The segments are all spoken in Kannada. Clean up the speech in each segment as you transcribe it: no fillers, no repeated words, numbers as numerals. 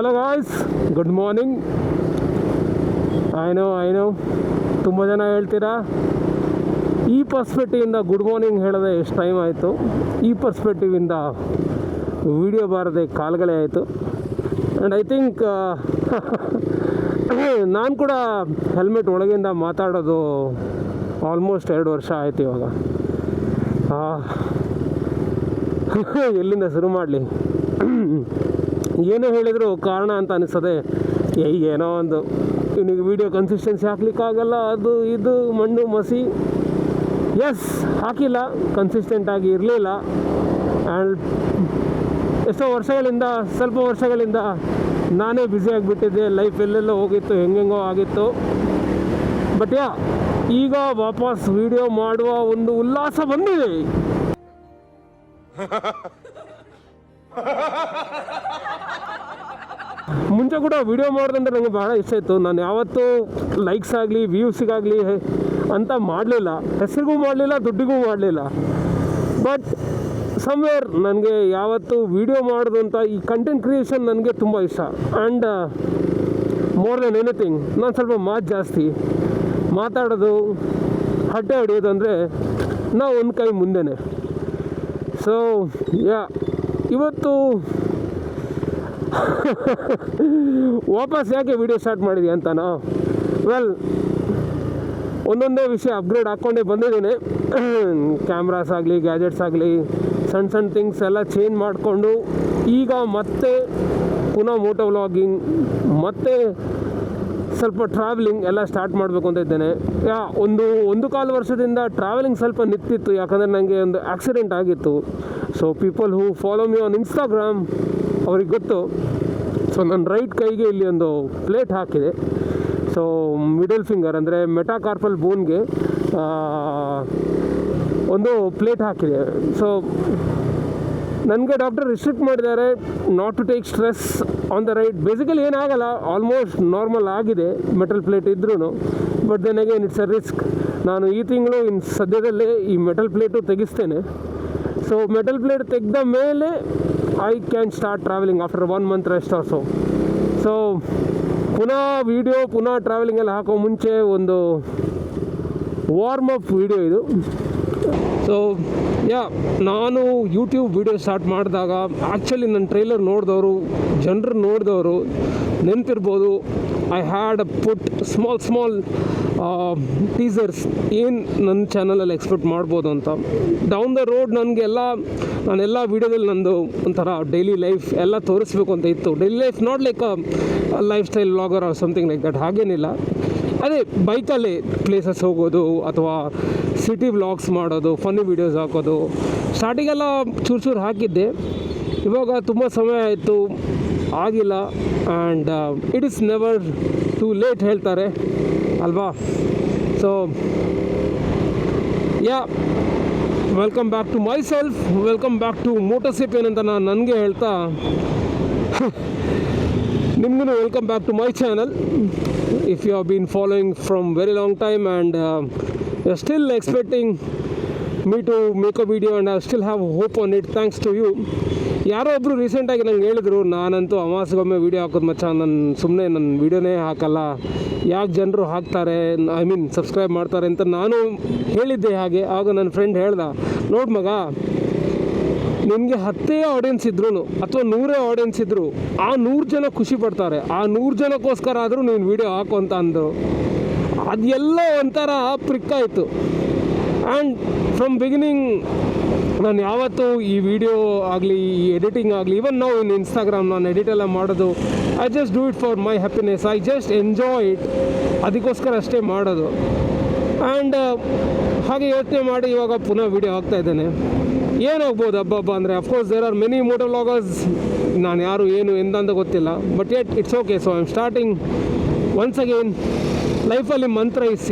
Hello guys, good morning. I know ತುಂಬ ಜನ ಹೇಳ್ತೀರಾ ಈ ಪರ್ಸ್ಪೆಕ್ಟಿವಿಂದ ಗುಡ್ ಮಾರ್ನಿಂಗ್ ಹೇಳಿದ್ರೆ ಎಷ್ಟು ಟೈಮ್ ಆಯಿತು, ಈ ಪರ್ಸ್ಪೆಕ್ಟಿವಿಂದ ವಿಡಿಯೋ ಬಾರದೆ ಕಾಲುಗಳೇ ಆಯಿತು. ಆ್ಯಂಡ್ ಐ ಥಿಂಕ್ ನಾನು ಕೂಡ ಹೆಲ್ಮೆಟ್ ಒಳಗಿಂದ ಮಾತಾಡೋದು ಆಲ್ಮೋಸ್ಟ್ 2 ವರ್ಷ ಆಯಿತು ಇವಾಗ. ಎಲ್ಲಿಂದ ಶುರು ಮಾಡಲಿ? ಏನೇ ಹೇಳಿದ್ರು ಕಾರಣ ಅಂತ ಅನಿಸ್ತದೆ. ಏನೋ ಒಂದು ನಿನಗೆ ವೀಡಿಯೋ ಕನ್ಸಿಸ್ಟೆನ್ಸಿ ಹಾಕ್ಲಿಕ್ಕಾಗಲ್ಲ, ಅದು ಇದು ಮಣ್ಣು ಮಸಿ. ಎಸ್, ಹಾಕಿಲ್ಲ, ಕನ್ಸಿಸ್ಟೆಂಟಾಗಿ ಇರಲಿಲ್ಲ. ಆ್ಯಂಡ್ ಎಷ್ಟೋ ಸ್ವಲ್ಪ ವರ್ಷಗಳಿಂದ ನಾನೇ ಬ್ಯುಸಿಯಾಗಿಬಿಟ್ಟಿದ್ದೆ. ಲೈಫ್ ಎಲ್ಲೆಲ್ಲೋ ಹೋಗಿತ್ತು, ಹೆಂಗೆಂಗೋ ಆಗಿತ್ತು. ಬಟ್ ಈಗ ವಾಪಸ್ ವೀಡಿಯೋ ಮಾಡುವ ಒಂದು ಉಲ್ಲಾಸ ಬಂದಿದೆ. ಮುಂಚೆ ಕೂಡ ವಿಡಿಯೋ ಮಾಡೋದಂದ್ರೆ ನನಗೆ ಭಾಳ ಇಷ್ಟ ಇತ್ತು. ನಾನು ಯಾವತ್ತೂ ಲೈಕ್ಸ್ ಆಗಲಿ ವ್ಯೂಸಿಗಾಗಲಿ ಅಂತ ಮಾಡಲಿಲ್ಲ, ಹೆಸರಿಗೂ ಮಾಡಲಿಲ್ಲ, ದುಡ್ಡಿಗೂ ಮಾಡಲಿಲ್ಲ. ಬಟ್ ಸಮ್ವೇರ್ ನನಗೆ ಯಾವತ್ತೂ ವಿಡಿಯೋ ಮಾಡೋದು ಅಂತ ಈ ಕಂಟೆಂಟ್ ಕ್ರಿಯೇಷನ್ ನನಗೆ ತುಂಬ ಇಷ್ಟ. ಆ್ಯಂಡ್ ಮೋರ್ ದೆನ್ ಎನಿಥಿಂಗ್ ನಾನು ಸ್ವಲ್ಪ ಮಾತು ಜಾಸ್ತಿ ಮಾತಾಡೋದು, ಹಡ್ಡೆ ಹೊಡೆಯೋದು ಅಂದರೆ ನಾವು ಒಂದು ಕೈ ಮುಂದೆನೇ. ಸೊ ಇವತ್ತು ವಾಪಸ್ ಯಾಕೆ ವಿಡಿಯೋ ಸ್ಟಾರ್ಟ್ ಮಾಡಿದ್ವಿ ಅಂತನಾ? ವೆಲ್, ಒಂದೊಂದೇ ವಿಷಯ ಅಪ್ಗ್ರೇಡ್ ಹಾಕ್ಕೊಂಡೇ ಬಂದಿದ್ದೀನಿ. ಕ್ಯಾಮ್ರಾಸ್ ಆಗಲಿ, ಗ್ಯಾಜೆಟ್ಸ್ ಆಗಲಿ, ಸಣ್ಣ ಥಿಂಗ್ಸ್ ಎಲ್ಲ ಚೇಂಜ್ ಮಾಡಿಕೊಂಡು ಈಗ ಮತ್ತೆ ಪುನಃ ಮೋಟೋ ವ್ಲಾಗಿಂಗ್, ಮತ್ತೆ ಸ್ವಲ್ಪ ಟ್ರಾವೆಲಿಂಗ್ ಎಲ್ಲ ಸ್ಟಾರ್ಟ್ ಮಾಡಬೇಕು ಅಂತ ಇದ್ದೇನೆ. ಒಂದು ಕಾಲು ವರ್ಷದಿಂದ ಟ್ರಾವೆಲಿಂಗ್ ಸ್ವಲ್ಪ ನಿಂತಿತ್ತು, ಯಾಕಂದರೆ ನನಗೆ ಒಂದು ಆಕ್ಸಿಡೆಂಟ್ ಆಗಿತ್ತು. So people who follow me on Instagram ಅವ್ರಿಗೆ ಗೊತ್ತು. ಸೊ ನನ್ನ ರೈಟ್ ಕೈಗೆ ಇಲ್ಲಿ ಒಂದು ಪ್ಲೇಟ್ ಹಾಕಿದೆ. ಸೊ ಮಿಡಲ್ ಫಿಂಗರ್ ಅಂದರೆ ಮೆಟಾಕಾರ್ಪಲ್ ಬೋನ್ಗೆ ಒಂದು ಪ್ಲೇಟ್ ಹಾಕಿದೆ. ಸೊ ನನಗೆ ಡಾಕ್ಟರ್ ರಿಸ್ಟ್ರಿಕ್ಟ್ ಮಾಡಿದ್ದಾರೆ not to take stress on the right. Basically ಏನಾಗಲ್ಲ, ಆಲ್ಮೋಸ್ಟ್ ನಾರ್ಮಲ್ ಆಗಿದೆ ಮೆಟಲ್ ಪ್ಲೇಟ್ ಇದ್ರೂ. But then again it's a risk. ನಾನು ಈ ತಿಂಗಳು ಸದ್ಯದಲ್ಲೇ ಈ ಮೆಟಲ್ ಪ್ಲೇಟು ತೆಗಿಸ್ತೇನೆ. ಸೊ ಮೆಟಲ್ ಪ್ಲೇಟ್ ತೆಗೆದ ಮೇಲೆ I can start travelling after 1 month rest also. So ಪುನಃ ವೀಡಿಯೋ, ಪುನಃ ಟ್ರಾವೆಲಿಂಗ್ ಎಲ್ಲ ಹಾಕೋ ಮುಂಚೆ ಒಂದು ವಾರ್ಮ್ ಅಪ್ ವೀಡಿಯೋ ಇದು. ಸೊ ನಾನು ಯೂಟ್ಯೂಬ್ ವೀಡಿಯೋ ಸ್ಟಾರ್ಟ್ ಮಾಡಿದಾಗ ಆ್ಯಕ್ಚುಲಿ ನನ್ನ ಟ್ರೈಲರ್ ಜನರು ನೋಡಿದವರು ನೆನಪಿರ್ಬೋದು. I had put small teasers ಏನು ನನ್ನ ಚಾನಲಲ್ಲಿ ಎಕ್ಸ್ಪೆಕ್ಟ್ ಮಾಡ್ಬೋದು ಅಂತ. ಡೌನ್ ದ ರೋಡ್ ನಾನೆಲ್ಲ ವೀಡಿಯೋದಲ್ಲಿ ನಂದು ಒಂಥರ ಡೈಲಿ ಲೈಫ್ ಎಲ್ಲ ತೋರಿಸ್ಬೇಕು ಅಂತ ಇತ್ತು. Daily life not like lifestyle vlogger or something like that, ಹಾಗೇನಿಲ್ಲ. ಅದೇ ಬೈಕಲ್ಲಿ ಪ್ಲೇಸಸ್ ಹೋಗೋದು ಅಥವಾ ಸಿಟಿ ವ್ಲಾಗ್ಸ್ ಮಾಡೋದು, ಫನ್ನಿ ವೀಡಿಯೋಸ್ ಹಾಕೋದು. ಸ್ಟಾರ್ಟಿಗೆಲ್ಲ ಚೂರು ಹಾಕಿದ್ದೆ, ಇವಾಗ ತುಂಬ ಸಮಯ ಆಯಿತು, ಆಗಿಲ್ಲ. And it is never too late ಹೇಳ್ತಾರೆ ಅಲ್ವಾ? So welcome back to myself, welcome back to ಮೋಟೋಸಿಪಿಯನ್ ಅಂತ ನಾನು ನನಗೆ ಹೇಳ್ತಾ ನಿಮಗೂ welcome back to my channel. If you have been following from very long time and you are still expecting me to make a video and I still have hope on it, thanks to you. ಯಾರೋ ಒಬ್ಬರು ರೀಸೆಂಟಾಗಿ ನಂಗೆ ಹೇಳಿದ್ರು, ನಾನಂತೂ ಅಮಾವಾಸ್ಯೆಗೊಮ್ಮೆ ವೀಡಿಯೋ ಹಾಕೋದು ಮಚ್ಚ, ನನ್ನ ವೀಡಿಯೋನೇ ಹಾಕಲ್ಲ, ಯಾಕೆ ಜನರು ಹಾಕ್ತಾರೆ, ಸಬ್ಸ್ಕ್ರೈಬ್ ಮಾಡ್ತಾರೆ ಅಂತ ನಾನು ಹೇಳಿದ್ದೆ. ಹಾಗೆ ಆಗ ನನ್ನ ಫ್ರೆಂಡ್ ಹೇಳ್ದ, ನೋಡು ಮಗ, ನಿನಗೆ 10 ಆಡಿಯನ್ಸ್ ಇದ್ರೂ ಅಥವಾ 100 ಆಡಿಯನ್ಸ್ ಇದ್ದರು, ಆ 100 ಜನ ಖುಷಿ ಪಡ್ತಾರೆ, ಆ 100 ಜನಕ್ಕೋಸ್ಕರ ಆದರೂ ನೀನು ವೀಡಿಯೋ ಹಾಕು ಅಂತ ಅಂದರು. ಅದೆಲ್ಲ ಒಂಥರ ಪ್ರಿಕ್ಕಾಯಿತು. ಆ್ಯಂಡ್ ಫ್ರಮ್ ಬಿಗಿನಿಂಗ್ ನಾನು ಯಾವತ್ತೂ ಈ ವಿಡಿಯೋ ಆಗಲಿ, ಈ ಎಡಿಟಿಂಗ್ ಆಗಲಿ, ಈವನ್ ನಾವು ಇನ್ ಇನ್ಸ್ಟಾಗ್ರಾಮ್ ನಾನು ಎಡಿಟೆಲ್ಲ ಮಾಡೋದು, I just do it for my happiness, I just enjoy it, ಅದಕ್ಕೋಸ್ಕರ ಅಷ್ಟೇ ಮಾಡೋದು. ಆ್ಯಂಡ್ ಹಾಗೆ ಯೋಚನೆ ಮಾಡಿ ಇವಾಗ ಪುನಃ ವೀಡಿಯೋ ಹಾಕ್ತಾ ಇದ್ದೇನೆ. ಏನಾಗ್ಬೋದು ಹಬ್ಬ ಅಂದರೆ, of course there are many moto vloggers, ನಾನು ಯಾರು ಏನು ಎಂದಂತ ಗೊತ್ತಿಲ್ಲ. But yet it's okay. So I am starting once again. ಲೈಫಲ್ಲಿ ಮಂತ್ರ ಈಸ್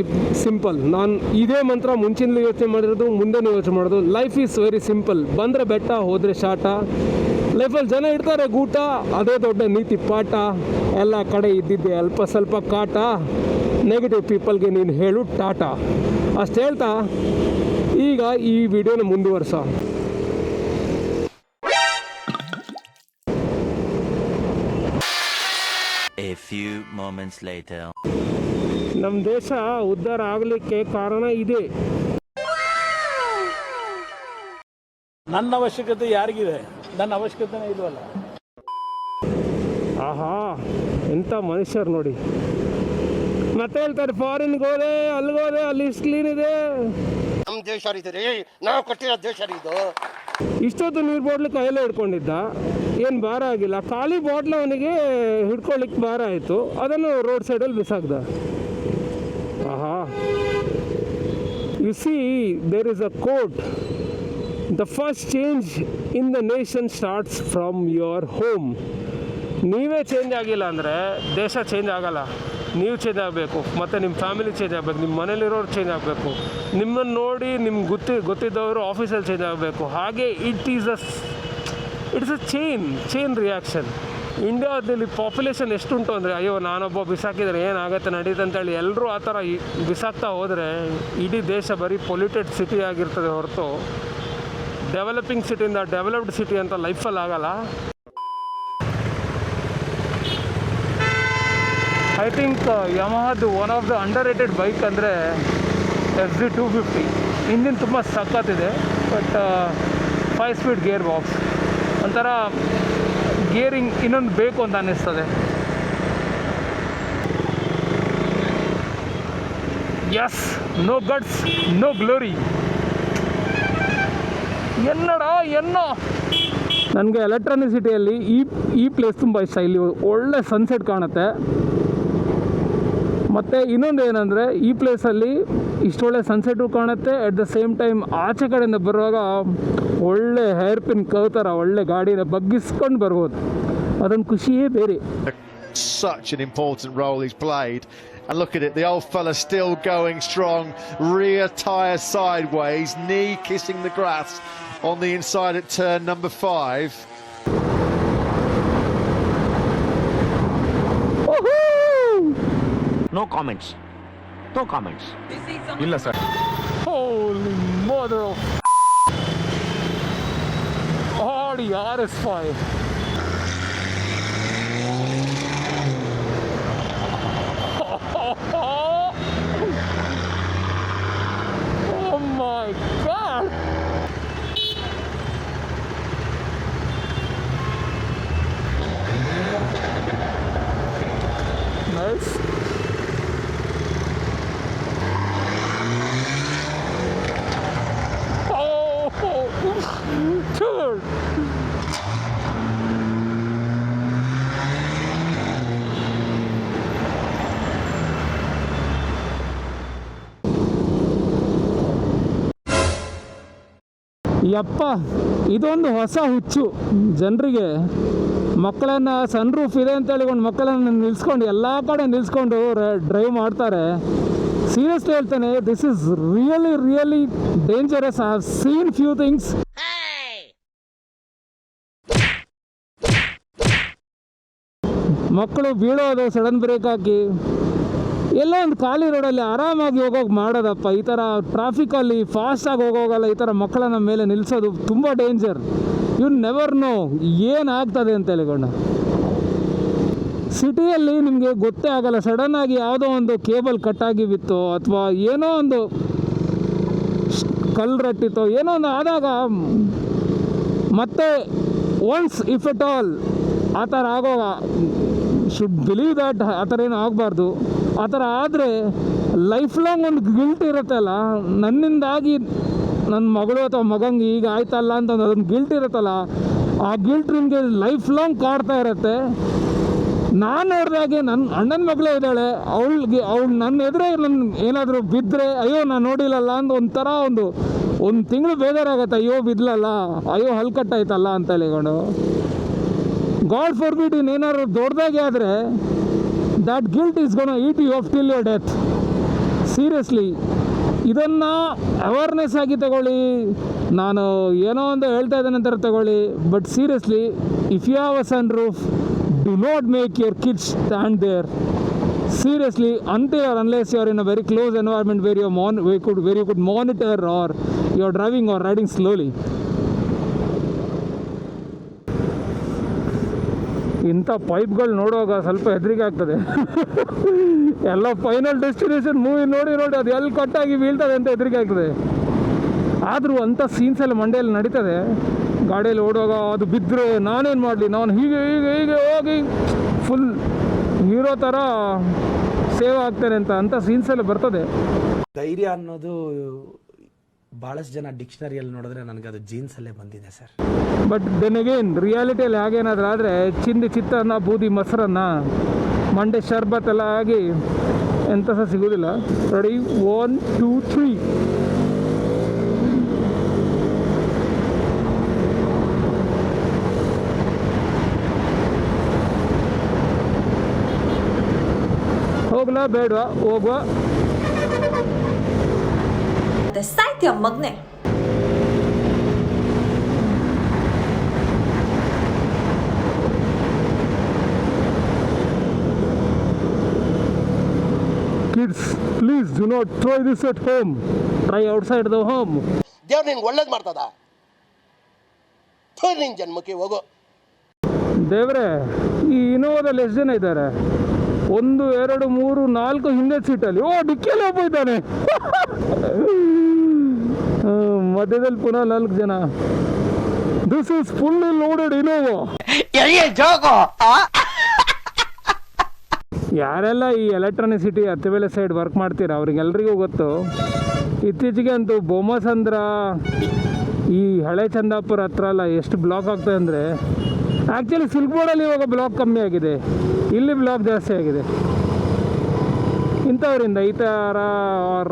ಸಿಂಪಲ್. ನಾನು ಇದೇ ಮಂತ್ರ ಮುಂಚಿನಲ್ಲೂ ಯೋಚನೆ ಮಾಡಿರೋದು, ಮುಂದೆನೂ ಯೋಚನೆ ಮಾಡೋದು. Life is very simple. ಬಂದರೆ ಬೆಟ್ಟ, ಹೋದರೆ ಶಾಟ. ಲೈಫಲ್ಲಿ ಜನ ಇರ್ತಾರೆ ಗೂಟ, ಅದೇ ದೊಡ್ಡ ನೀತಿ ಪಾಠ. ಎಲ್ಲ ಕಡೆ ಇದ್ದಿದ್ದೆ ಅಲ್ಪ ಸ್ವಲ್ಪ ಕಾಟ, ನೆಗೆಟಿವ್ ಪೀಪಲ್ಗೆ ನೀನು ಹೇಳು ಟಾಟಾ. ಅಷ್ಟು ಹೇಳ್ತಾ ಈಗ ಈ ವಿಡಿಯೋನ ಮುಂದುವರ್ಸ. A few moments later. ನಮ್ಮ ದೇಶ ಉದ್ಧಾರ ಆಗಲಿಕ್ಕೆ ಕಾರಣ ಇದೆ. ನನ್ನ ಅವಶ್ಯಕತೆ ಯಾರಿಗಿದೆ? ನನ್ನ ಅವಶ್ಯಕತೆನೇ ಇಲ್ವಲ್ಲ. ಆಹಾ, ಎಂಥ ಮನುಷ್ಯರು ನೋಡಿ. ಮತ್ತೆ ಹೇಳ್ತಾರೆ ಫಾರಿನ್ಗೆ ಹೋದೆ, ಅಲ್ಲಿಗೋದೆ, ಅಲ್ಲಿ ಇಷ್ಟು ಕ್ಲೀನ್ ಇದೆ. ನಮ್ಮ ದೇಶ ರೀ, ನಾವು ಕಟ್ಟಿರೋ ದೇಶ ಇದು. ಇಷ್ಟೊತ್ತು ನೀರು ಬಾಟ್ಲು ಕೈಯಲ್ಲೇ ಹಿಡ್ಕೊಂಡಿದ್ದ, ಏನು ಭಾರ ಆಗಿಲ್ಲ. ಖಾಲಿ ಬಾಟ್ಲ್ ಅವನಿಗೆ ಹಿಡ್ಕೊಳ್ಳಿಕ್ಕೆ ಭಾರ ಆಯಿತು, ಅದನ್ನು ರೋಡ್ ಸೈಡಲ್ಲಿ ಬಿಸಾಕ್ದ. ಆಹಾ, you see there is a quote, the first change in the nation starts from your home. ನೀವೇ ಚೇಂಜ್ ಆಗಿಲ್ಲ ಅಂದರೆ ದೇಶ ಚೇಂಜ್ ಆಗಲ್ಲ. ನೀವು ಚೇಂಜ್ ಆಗಬೇಕು, ಮತ್ತು ನಿಮ್ಮ ಫ್ಯಾಮಿಲಿ ಚೇಂಜ್ ಆಗಬೇಕು, ನಿಮ್ಮ ಮನೇಲಿರೋರು ಚೇಂಜ್ ಆಗಬೇಕು, ನಿಮ್ಮನ್ನು ನೋಡಿ ನಿಮ್ಗೆ ಗೊತ್ತಿದ್ದವರು ಆಫೀಸಲ್ಲಿ ಚೇಂಜ್ ಆಗಬೇಕು. ಹಾಗೆ ಇಟ್ಸ್ ಅ ಚೈನ್ ರಿಯಾಕ್ಷನ್. ಇಂಡಿಯಾದಲ್ಲಿ ಪಾಪ್ಯುಲೇಷನ್ ಎಷ್ಟುಂಟು ಅಂದರೆ, ಅಯ್ಯೋ ನಾನೊಬ್ಬ ಬಿಸಾಕಿದರೆ ಏನಾಗುತ್ತೆ ನಡೀತು ಅಂತೇಳಿ ಎಲ್ಲರೂ ಆ ಥರ ಬಿಸಾಕ್ತಾ ಹೋದರೆ ಇಡೀ ದೇಶ ಬರೀ ಪೊಲ್ಯೂಟೆಡ್ ಸಿಟಿ ಆಗಿರ್ತದೆ ಹೊರತು ಡೆವಲಪಿಂಗ್ ಸಿಟಿಯಿಂದ ಡೆವಲಪ್ಡ್ ಸಿಟಿ ಅಂತ ಲೈಫಲ್ಲಿ ಆಗಲ್ಲ. ಐ ಥಿಂಕ್ ಯಮಹದ್ದು one of the underrated bike ಅಂದರೆ FZ250. ಇಂಜಿನ್ ತುಂಬ ಸಖತ್ತಿದೆ, ಬಟ್ 5 ಸ್ಪೀಡ್ ಗೇರ್ ಬಾಕ್ಸ್, ಒಂಥರ ಗೇರಿಂಗ್ ಇನ್ನೊಂದು ಬೇಕು ಅಂತ ಅನ್ನಿಸ್ತದೆ. Yes, no guts, no glory. ಎನ್ನೋ ನನಗೆ ಎಲೆಕ್ಟ್ರಾನಿಕ್ ಸಿಟಿಯಲ್ಲಿ ಈ ಪ್ಲೇಸ್ ತುಂಬ ಇಷ್ಟ. ಇಲ್ಲಿ ಒಳ್ಳೆ ಸನ್ಸೆಟ್ ಕಾಣುತ್ತೆ. ಮತ್ತು ಇನ್ನೊಂದು ಏನಂದರೆ, ಈ ಪ್ಲೇಸಲ್ಲಿ ಇಷ್ಟೊಳ್ಳೆ ಸನ್ಸೆಟು ಕಾಣುತ್ತೆ, ಎಟ್ ದ ಸೇಮ್ ಟೈಮ್ ಆಚೆ ಕಡೆಯಿಂದ ಬರುವಾಗ ಒಳ್ಳೆ ಹೇರ್ ಪಿನ್ ಕರ್ವ್ ಥರ ಒಳ್ಳೆ ಗಾಡಿನ ಬಗ್ಗಿಸ್ಕೊಂಡು ಬರ್ಬೋದು. ಅದೊಂದು ಖುಷಿಯೇ ಬೇರೆ. Such an important role he's played. And look at it, the old fella still going strong, rear tyre sideways, knee kissing the grass on the inside at turn number 5. No comments. No comments. ಇಲ್ಲ sir. Holy mother of Audi RS5. Oh my God. Nice. Dude. ಯಪ್ಪ, ಇದೊಂದು ಹೊಸ ಹುಚ್ಚು ಜನರಿಗೆ. ಮಕ್ಕಳನ್ನು ಸನ್ ರೂಫ್ ಇದೆ ಅಂತೇಳಿ ಒಂದು ಮಕ್ಕಳನ್ನು ನಿಲ್ಲಿಸ್ಕೊಂಡು ಎಲ್ಲ ಕಡೆ ನಿಲ್ಲಿಸ್ಕೊಂಡು ಡ್ರೈವ್ ಮಾಡ್ತಾರೆ. ಸೀರಿಯಸ್ಲಿ ಹೇಳ್ತೇನೆ, this is really dangerous. I have seen few things. ಮಕ್ಕಳು ಬೀಳೋದು, ಸಡನ್ ಬ್ರೇಕ್ ಹಾಕಿ ಎಲ್ಲೋ ಒಂದು ಖಾಲಿ ರೋಡಲ್ಲಿ ಆರಾಮಾಗಿ ಹೋಗೋಕೆ ಮಾಡೋದಪ್ಪ. ಈ ಥರ ಟ್ರಾಫಿಕಲ್ಲಿ ಫಾಸ್ಟಾಗಿ ಹೋಗೋಗಲ್ಲ, ಈ ಥರ ಮಕ್ಕಳನ್ನ ಮೇಲೆ ನಿಲ್ಲಿಸೋದು ತುಂಬ ಡೇಂಜರ್. ಯು ನೆವರ್ ನೋ ಏನಾಗ್ತದೆ ಅಂತ ಹೇಳಿಕೊಂಡು. ಸಿಟಿಯಲ್ಲಿ ನಿಮಗೆ ಗೊತ್ತೇ ಆಗಲ್ಲ, ಸಡನ್ನಾಗಿ ಯಾವುದೋ ಒಂದು ಕೇಬಲ್ ಕಟ್ಟಾಗಿ ಬಿತ್ತೋ ಅಥವಾ ಏನೋ ಒಂದು ಕಲ್ಲು ರಟ್ಟಿತ್ತೋ ಏನೋ ಒಂದು ಆದಾಗ ಮತ್ತೆ ಒನ್ಸ್ ಇಫ್ ಎಟ್ ಆಲ್ ಆ ಥರ ಆಗೋವಾಗ ಶುಡ್ ಬಿಲೀವ್ ದ್ಯಾಟ್ ಆ ಥರ ಏನೂ ಆಗಬಾರ್ದು. ಆ ಥರ ಆದರೆ ಲೈಫ್ ಲಾಂಗ್ ಒಂದು ಗಿಲ್ಟ್ ಇರುತ್ತಲ್ಲ, ನನ್ನಿಂದಾಗಿ ನನ್ನ ಮಗಳು ಅಥವಾ ಮಗಂಗೆ ಈಗ ಆಯ್ತಲ್ಲ ಅಂತ ಅದೊಂದು ಗಿಲ್ಟ್ ಇರುತ್ತಲ್ಲ, ಆ ಗಿಲ್ಟ್ ನಿಮಗೆ ಲೈಫ್ ಲಾಂಗ್ ಕಾಡ್ತಾ ಇರುತ್ತೆ. ನಾನು ನೋಡಿದಾಗೆ ನನ್ನ ಅಣ್ಣನ ಮಗಳೇ ಇದ್ದಾಳೆ, ಅವಳು ನನ್ನ ಎದುರೇ ನನ್ನ ಏನಾದರೂ ಬಿದ್ದರೆ ಅಯ್ಯೋ ನಾನು ನೋಡಿಲ್ಲಲ್ಲ ಅಂತ ಒಂಥರ ಒಂದು ತಿಂಗಳು ಬೇಜಾರಾಗತ್ತೆ. ಅಯ್ಯೋ ಬಿದ್ಲಲ್ಲ, ಅಯ್ಯೋ ಹಲ್ಕಟ್ಟಾಯ್ತಲ್ಲ ಅಂತ ಹೇಳಿಕೊಂಡು. ಗಾಡ್ ಫಾರ್ಬಿಡ್ ಏನಾದ್ರು ದೊಡ್ಡದಾಗೆ ಆದರೆ that guilt is gonna eat you up till your death. Seriously ಇದನ್ನು ಅವೇರ್ನೆಸ್ ಆಗಿ ತಗೊಳ್ಳಿ. ನಾನು ಏನೋ ಒಂದು ಹೇಳ್ತಾ ಇದ್ದೇನೆ ಅಂತಾರೆ ತಗೊಳ್ಳಿ, but seriously if you have a sunroof, do not make your kids stand there. Seriously, until or unless you are in a very close environment where you could monitor or you are driving or riding slowly. ಇಂಥ ಪೈಪ್ಗಳು ನೋಡುವಾಗ ಸ್ವಲ್ಪ ಹೆದರಿಕೆ ಆಗ್ತದೆ. ಎಲ್ಲ ಫೈನಲ್ ಡೆಸ್ಟಿನೇಷನ್ ಮೂವಿ ನೋಡಿ ಅದು ಎಲ್ಲಿ ಕಟ್ಟಾಗಿ ಬೀಳ್ತದೆ ಅಂತ ಹೆದರಿಕೆ ಆಗ್ತದೆ. ಆದರೂ ಅಂಥ ಸೀನ್ಸ್ ಎಲ್ಲ ಮಂಡ್ಯಲ್ಲಿ ನಡೀತದೆ. ಗಾಡಿಯಲ್ಲಿ ಓಡುವಾಗ ಅದು ಬಿದ್ದರೆ ನಾನೇನು ಮಾಡಲಿ, ನಾನು ಹೀಗೆ ಹೀಗೆ ಹೀಗೆ ಹೋಗಿ ಫುಲ್ ಹೀರೋ ಥರ ಸೇವ್ ಆಗ್ತೇನೆ ಅಂಥ ಸೀನ್ಸ್ ಎಲ್ಲ ಬರ್ತದೆ. ಧೈರ್ಯ ಅನ್ನೋದು ಭಾಳಷ್ಟು ಜನ ಡಿಕ್ಷನರಿಯಲ್ಲಿ ನೋಡಿದ್ರೆ ನನಗದು ಜೀನ್ಸಲ್ಲೇ ಬಂದಿದೆ ಸರ್. ಬಟ್ ದೆನ್ ಅಗೇನ್ ರಿಯಾಲಿಟಿಯಲ್ಲಿ ಹಾಗೇನಾದರೂ ಆದರೆ ಚಿಂದಿ ಚಿತ್ರಾನ್ನ, ಬೂದಿ ಮೊಸರನ್ನ, ಮಂಡೆ ಶರ್ಬತ್ ಎಲ್ಲ ಆಗಿ ಎಂಥ ಸಹ ಸಿಗೋದಿಲ್ಲ. ರೆಡಿ 1 2 3. ಹೋಗ್ಲಾ ಬೇಡವಾ? ಹೋಗುವ. ಸಾಯ್ತೀಯ ಮಗ್ನೆ. Kids, please do not try this at home. Try outside the home. ದೇವ್ರು ನಿನ್ಗೆ ಒಳ್ಳೇದು ಮಾಡ್ತದ? ನಿನ್ ಜನ್ಮಕ್ಕೆ ಹೋಗೋ. ದೇವ್ರೆ, ಈ ಇನೋವಾದಲ್ಲಿ ಎಷ್ಟು ಜನ ಇದ್ದಾರೆ? 1 2 3 4 ಹಿಂದೆ ಸೀಟಲ್ಲಿ. ಓ, ಡಿಕ್ಕಿಯಲ್ಲಿ ಒಬ್ಬ ಇದ್ದಾನೆ. ಮಧ್ಯದಲ್ಲಿ ಪುನಃ 4 ಜನ. This is fully loaded Innova. ಯಾರೆಲ್ಲ ಈ ಎಲೆಕ್ಟ್ರಾನಿಸಿಟಿ ಹತ್ತಿಬೇಲೆ ಸೈಡ್ ವರ್ಕ್ ಮಾಡ್ತೀರಾ ಅವ್ರಿಗೆಲ್ರಿಗೂ ಗೊತ್ತು. ಇತ್ತೀಚೆಗೆ ಅಂತೂ ಬೊಮ್ಮಸಂದ್ರ, ಈ ಹಳೆ ಚಂದಾಪುರ ಹತ್ರ ಎಲ್ಲ ಎಷ್ಟು ಬ್ಲಾಕ್ ಆಗ್ತದೆ ಅಂದರೆ, ಆ್ಯಕ್ಚುಲಿ ಸಿಲ್ಕ್ ಬೋರ್ಡಲ್ಲಿ ಇವಾಗ ಬ್ಲಾಕ್ ಕಮ್ಮಿ ಆಗಿದೆ, ಇಲ್ಲಿ ಬ್ಲಾಕ್ ಜಾಸ್ತಿ ಆಗಿದೆ. ಇಂಥವ್ರಿಂದ ಈ ಥರ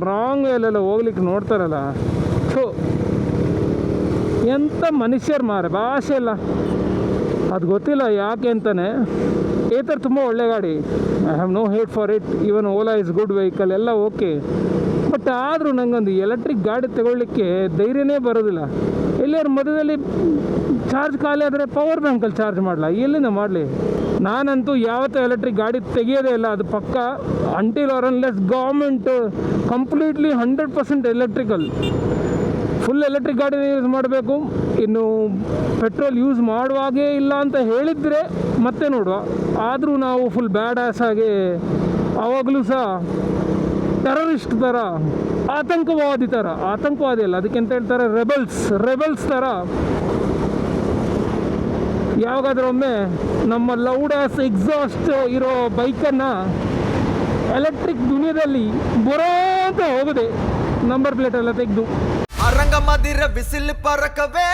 ರಾಂಗ್ ವೇಲೆಲ್ಲ ಹೋಗ್ಲಿಕ್ಕೆ ನೋಡ್ತಾರಲ್ಲ, ಸೊ ಎಂಥ ಮನುಷ್ಯರು ಮಾರೆ, ಭಾಷೆ ಇಲ್ಲ ಅದು ಗೊತ್ತಿಲ್ಲ ಯಾಕೆ ಅಂತಾನೆ. ಏತರ್ ತುಂಬ ಒಳ್ಳೆ ಗಾಡಿ, I have no hate for it. Even Ola is good vehicle, ಎಲ್ಲ ಓಕೆ. ಬಟ್ ಆದರೂ ನನಗೊಂದು ಎಲೆಕ್ಟ್ರಿಕ್ ಗಾಡಿ ತಗೊಳ್ಳಿಕ್ಕೆ ಧೈರ್ಯನೇ ಬರೋದಿಲ್ಲ. ಎಲ್ಲಾರು ಮಧ್ಯದಲ್ಲಿ ಚಾರ್ಜ್ ಖಾಲಿ ಆದರೆ ಪವರ್ ಬ್ಯಾಂಕಲ್ಲಿ ಚಾರ್ಜ್ ಮಾಡಲ್ಲ, ಎಲ್ಲಿಂದ ಮಾಡಲಿ? ನಾನಂತೂ ಯಾವತ್ತೂ ಎಲೆಕ್ಟ್ರಿಕ್ ಗಾಡಿ ತೆಗಿಯೋದೇ ಇಲ್ಲ, ಅದು ಪಕ್ಕ. Until or unless government completely 100% electrical, full electric ಗಾಡಿನ ಯೂಸ್ ಮಾಡಬೇಕು. ಇನ್ನು ಪೆಟ್ರೋಲ್ ಯೂಸ್ ಮಾಡುವಾಗೇ ಇಲ್ಲ ಅಂತ ಹೇಳಿದರೆ ಮತ್ತೆ ನೋಡುವ. ಆದರೂ ನಾವು ಫುಲ್ ಬ್ಯಾಡ್ ಆಸ್ ಆಗಿ ಆವಾಗಲೂ ಸಹ ಟೆರರಿಸ್ಟ್ ಥರ, ಆತಂಕವಾದಿ ಥರ, ಆತಂಕವಾದಿ ಅಲ್ಲ ಅದಕ್ಕೆಂತ ಹೇಳ್ತಾರೆ, ರೆಬಲ್ಸ್ ಥರ ಯಾವಾಗಾದ್ರೂ ಒಮ್ಮೆ ನಮ್ಮ ಲೌಡ್ ಆಸ್ ಎಕ್ಸಾಸ್ಟ್ ಇರೋ ಬೈಕನ್ನು ಎಲೆಕ್ಟ್ರಿಕ್ ದುನಿಯಾದಲ್ಲಿ ಬರೋ ಅಂತ ಹೋಗದೆ ನಂಬರ್ ಪ್ಲೇಟ್ ಎಲ್ಲ ತೆಗೆದು ಅರಂಗಮದಿರ ಬಿಸಿಲು ಪರಕವೇ